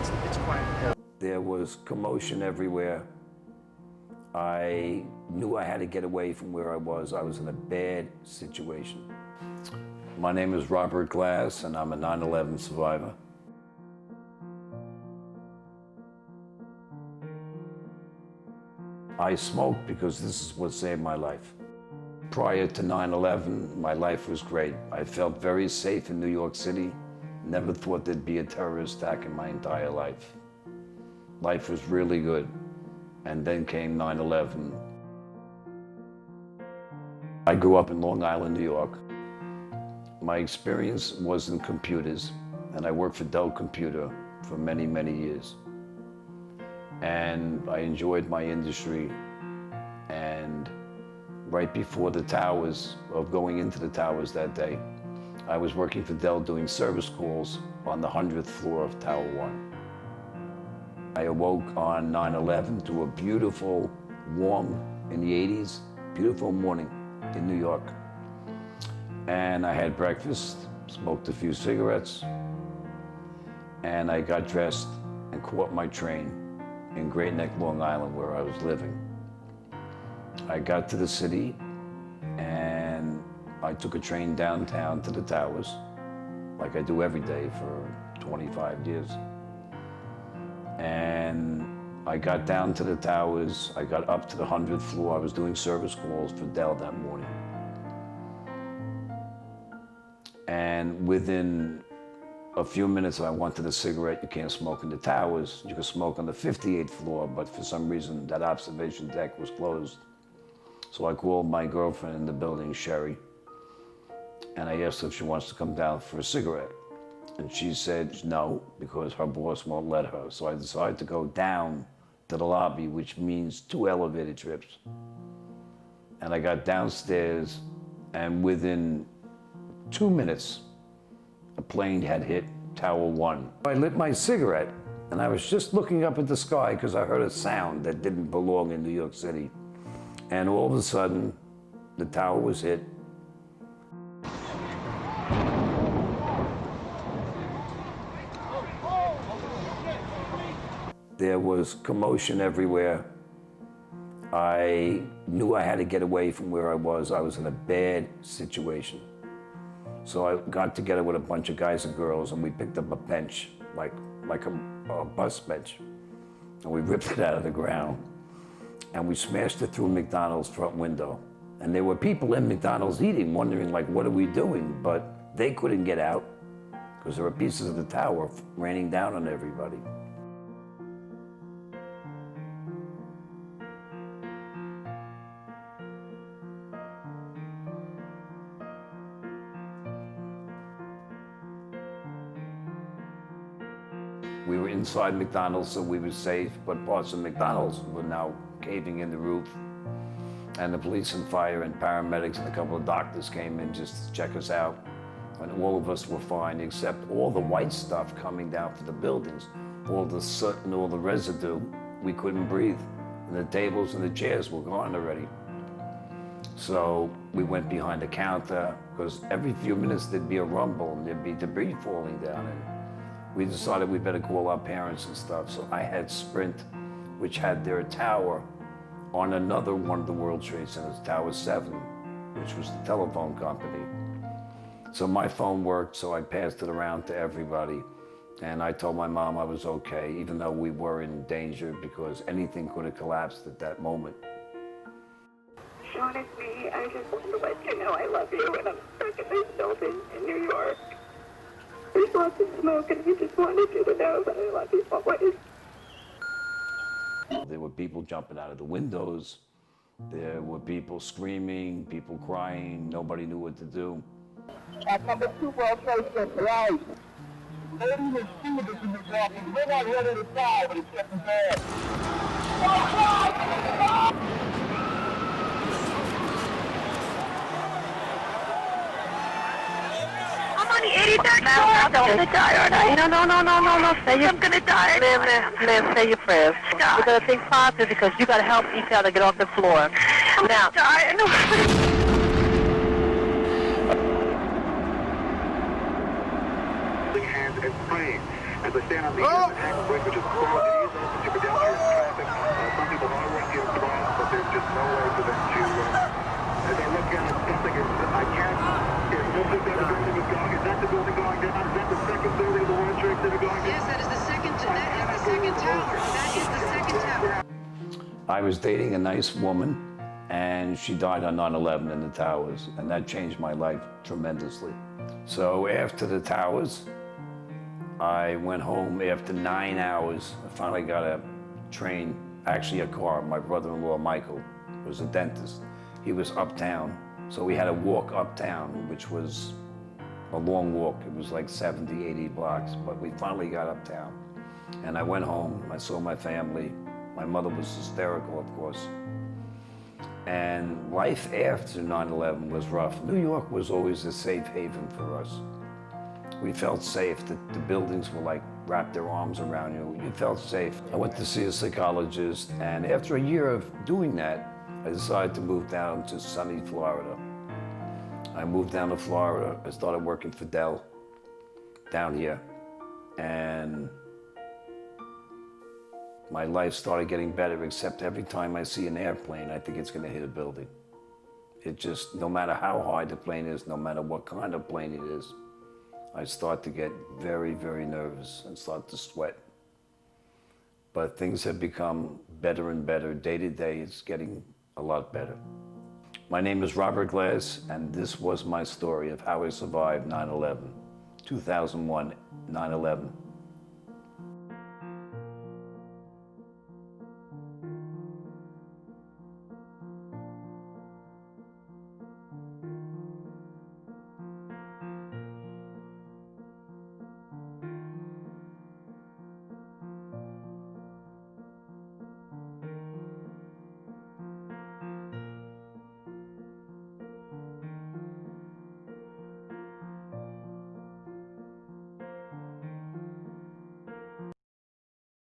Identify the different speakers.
Speaker 1: it's quiet.
Speaker 2: There was commotion everywhere. I knew I had to get away from where I was. I was in a bad situation. My name is Robert Glass, and I'm a 9/11 survivor. I smoked because this is what saved my life. Prior to 9/11, my life was great. I felt very safe in New York City. Never thought there'd be a terrorist attack in my entire life. Life was really good. And then came 9/11. I grew up in Long Island, New York. My experience was in computers, and I worked for Dell Computer for many, many years. And I enjoyed my industry. And right before the towers, of going into the towers that day, I was working for Dell doing service calls on the 100th floor of Tower 1. I awoke on 9/11 to a beautiful, warm, in the 80s, beautiful morning in New York. And I had breakfast, smoked a few cigarettes, and I got dressed and caught my train in Great Neck, Long Island, where I was living. I got to the city, and I took a train downtown to the towers, like I do every day for 25 years. And I got down to the towers, I got up to the 100th floor. I was doing service calls for Dell that morning. And within a few minutes, I wanted a cigarette. You can't smoke in the towers. You can smoke on the 58th floor, but for some reason, that observation deck was closed. So I called my girlfriend in the building, Sherry, and I asked her if she wants to come down for a cigarette. And she said no, because her boss won't let her. So I decided to go down to the lobby, which means 2 elevator trips. And I got downstairs, and within 2 minutes, a plane had hit Tower 1. I lit my cigarette, and I was just looking up at the sky because I heard a sound that didn't belong in New York City. And all of a sudden, the tower was hit. There was commotion everywhere. I knew I had to get away from where I was. I was in a bad situation. So I got together with a bunch of guys and girls, and we picked up a bench, like a bus bench, and we ripped it out of the ground, and we smashed it through McDonald's front window. And there were people in McDonald's eating, wondering, like, what are we doing? But they couldn't get out because there were pieces of the tower raining down on everybody. We were inside McDonald's, so we were safe, but parts of McDonald's were now caving in the roof. And the police and fire and paramedics and a couple of doctors came in just to check us out. And all of us were fine, except all the white stuff coming down from the buildings, all the soot and all the residue. We couldn't breathe. And the tables and the chairs were gone already. So we went behind the counter, because every few minutes there'd be a rumble and there'd be debris falling down. And we decided we better call our parents and stuff. So I had Sprint, which had their tower on another one of the World Trade Centers, Tower 7, which was the telephone company. So my phone worked, so I passed it around to everybody. And I told my mom I was okay, even though we were in danger, because anything could have collapsed at that moment.
Speaker 3: Sean, it's me. I just wanted to let you know I love you, and I'm stuck in this building in New York. There's lots of smoke, and I just wanted you to know that I love you always.
Speaker 2: There were people jumping out of the windows. There were people screaming, people crying. Nobody knew what to do.
Speaker 4: At number 2 World Trade Center, right? Ladies and students in the walking. We're not ready to die, but it's getting bad.
Speaker 3: I'm on the 83rd floor. I'm gonna die, aren't I? No. I'm gonna die.
Speaker 5: Ma'am, say your prayers.
Speaker 3: God.
Speaker 5: We're gonna think positive because you gotta help each other get off the floor.
Speaker 3: I'm
Speaker 5: Now,
Speaker 3: gonna die. No.
Speaker 4: Hands and praying.
Speaker 1: As I stand on the Manhattan Bridge, which is closed, it is open to pedestrian traffic. Some people are working in class, but there's just no way for them to. As I look at it, something is, I can't. Is this the building is going? Is that the building going down? Is that the second building of the World Trade Center going down?
Speaker 6: Yes, that is the second tower. That is the second tower.
Speaker 2: I was dating a nice woman, and she died on 9/11 in the towers, and that changed my life tremendously. So after the towers, I went home after 9 hours. I finally got a train, actually a car. My brother-in-law, Michael, was a dentist. He was uptown, so we had to walk uptown, which was a long walk. It was like 70, 80 blocks, but we finally got uptown. And I went home, I saw my family. My mother was hysterical, of course. And life after 9/11 was rough. New York was always a safe haven for us. We felt safe. The buildings were like, wrapped their arms around you. You felt safe. I went to see a psychologist, and after a year of doing that, I decided to move down to sunny Florida. I moved down to Florida. I started working for Dell down here. And my life started getting better, except every time I see an airplane, I think it's gonna hit a building. It just, no matter how high the plane is, no matter what kind of plane it is, I start to get very, very nervous and start to sweat. But things have become better and better. Day to day, it's getting a lot better. My name is Robert Glass, and this was my story of how I survived 9/11, 2001, 9/11.